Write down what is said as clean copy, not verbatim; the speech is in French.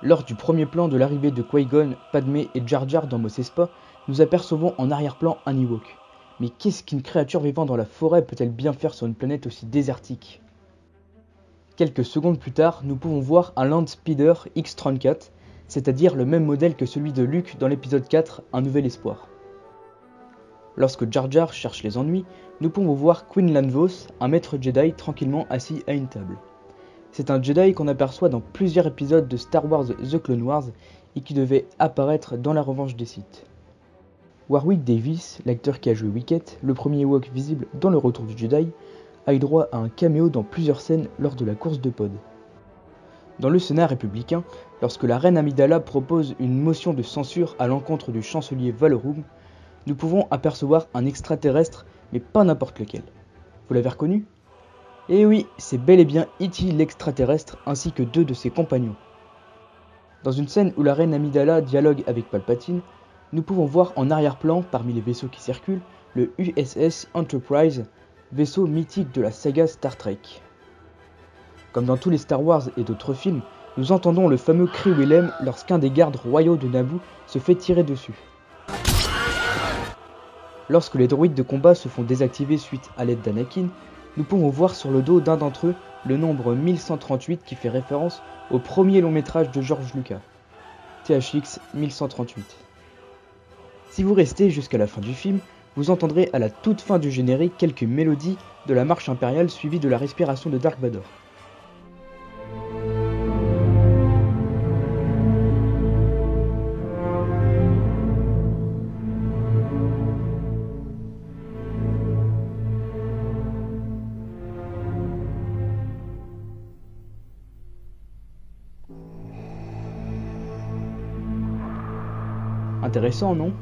Lors du premier plan de l'arrivée de Qui-Gon, Padmé et Jar Jar dans Mos Espa, nous apercevons en arrière-plan un Ewok. Mais qu'est-ce qu'une créature vivant dans la forêt peut-elle bien faire sur une planète aussi désertique? Quelques secondes plus tard, nous pouvons voir un Land Speeder X-34, c'est-à-dire le même modèle que celui de Luke dans l'épisode 4, Un Nouvel Espoir. Lorsque Jar Jar cherche les ennuis, nous pouvons voir Quinlan Vos, un maître Jedi tranquillement assis à une table. C'est un Jedi qu'on aperçoit dans plusieurs épisodes de Star Wars The Clone Wars et qui devait apparaître dans La Revanche des Sith. Warwick Davis, l'acteur qui a joué Wicket, le premier Ewok visible dans Le Retour du Jedi, a eu droit à un caméo dans plusieurs scènes lors de la course de pod. Dans le Sénat républicain, lorsque la reine Amidala propose une motion de censure à l'encontre du chancelier Valorum, nous pouvons apercevoir un extraterrestre, mais pas n'importe lequel. Vous l'avez reconnu? Eh oui, c'est bel et bien E.T. l'extraterrestre ainsi que 2 de ses compagnons. Dans une scène où la reine Amidala dialogue avec Palpatine, nous pouvons voir en arrière-plan, parmi les vaisseaux qui circulent, le USS Enterprise, vaisseau mythique de la saga Star Trek. Comme dans tous les Star Wars et d'autres films, nous entendons le fameux cri Willem lorsqu'un des gardes royaux de Naboo se fait tirer dessus. Lorsque les droïdes de combat se font désactiver suite à l'aide d'Anakin, nous pouvons voir sur le dos d'un d'entre eux le nombre 1138 qui fait référence au premier long métrage de George Lucas, THX 1138. Si vous restez jusqu'à la fin du film, vous entendrez à la toute fin du générique quelques mélodies de la marche impériale suivie de la respiration de Dark Vador. Intéressant, non?